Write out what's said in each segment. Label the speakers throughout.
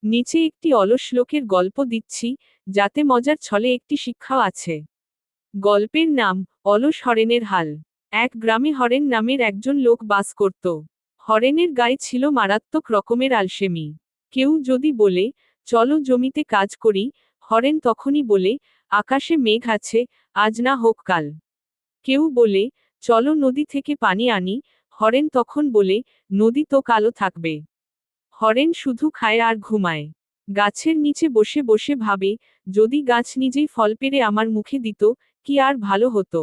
Speaker 1: নিচে একটি অলস লোকের গল্প দিচ্ছি, যাতে মজার ছলে একটি শিক্ষাও আছে। গল্পের নাম, অলস হরেনের হাল। এক গ্রামে হরেন নামের একজন লোক বাস করত। হরেনের গায়ে ছিল মারাত্মক রকমের আলসেমি। কেউ যদি বলে, চলো জমিতে কাজ করি, হরেন তখনই বলে, আকাশে মেঘ আছে, আজ না হোক কাল। কেউ বলে, চলো নদী থেকে পানি আনি, হরেন তখন বলে, নদী তো কালো থাকবে। হরেন শুধু খায় আর ঘুমায়। গাছের নিচে বসে বসে ভাবে, যদি গাছ নিজেই ফল পেড়ে আমার মুখে দিত, কি আর ভালো হতো।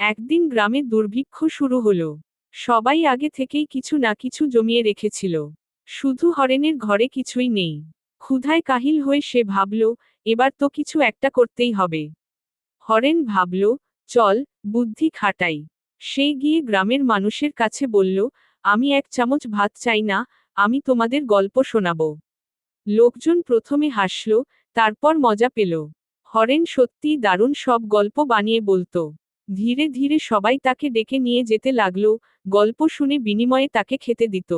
Speaker 1: একদিন গ্রামে দুর্ভিক্ষ শুরু হলো। সবাই আগে থেকেই কিছু না কিছু জমিয়ে রেখেছিল। শুধু হরেনের ঘরে কিছুই নেই। ক্ষুধায় কাহিল হয়ে সে ভাবল, এবার তো কিছু একটা করতেই হবে। হরেন ভাবল, চল, বুদ্ধি খাটাই। সে গিয়ে গ্রামের মানুষের কাছে বলল, আমি এক চামচ ভাত চাই না, আমি তোমাদের গল্প শোনাব। লোকজন প্রথমে হাসল, তারপর মজা পেল। হরেন সত্যিই দারুণ সব গল্প বানিয়ে বলতো। ধীরে ধীরে সবাই তাকে ডেকে নিয়ে যেতে লাগলো, গল্প শুনে বিনিময়ে তাকে খেতে দিত।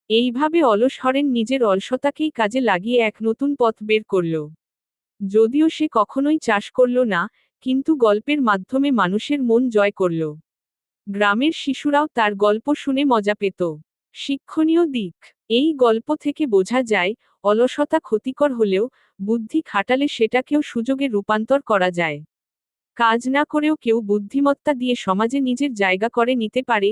Speaker 1: এইভাবে অলস হরেন নিজের অলসতাকেই কাজে লাগিয়ে এক নতুন পথ বের করল। যদিও সে কখনোই চাষ করল না, কিন্তু গল্পের মাধ্যমে মানুষের মন জয় করল। গ্রামের শিশুরাও তার গল্প শুনে মজা পেত। শিক্ষণীয় দিক, এই গল্প থেকে বোঝা যায়, অলসতা ক্ষতিকর হলেও বুদ্ধি খাটালে সেটাকেও সুযোগে রূপান্তর করা যায়। কাজ না করেও কেউ বুদ্ধিমত্তা দিয়ে সমাজে নিজের জায়গা করে নিতে পারে।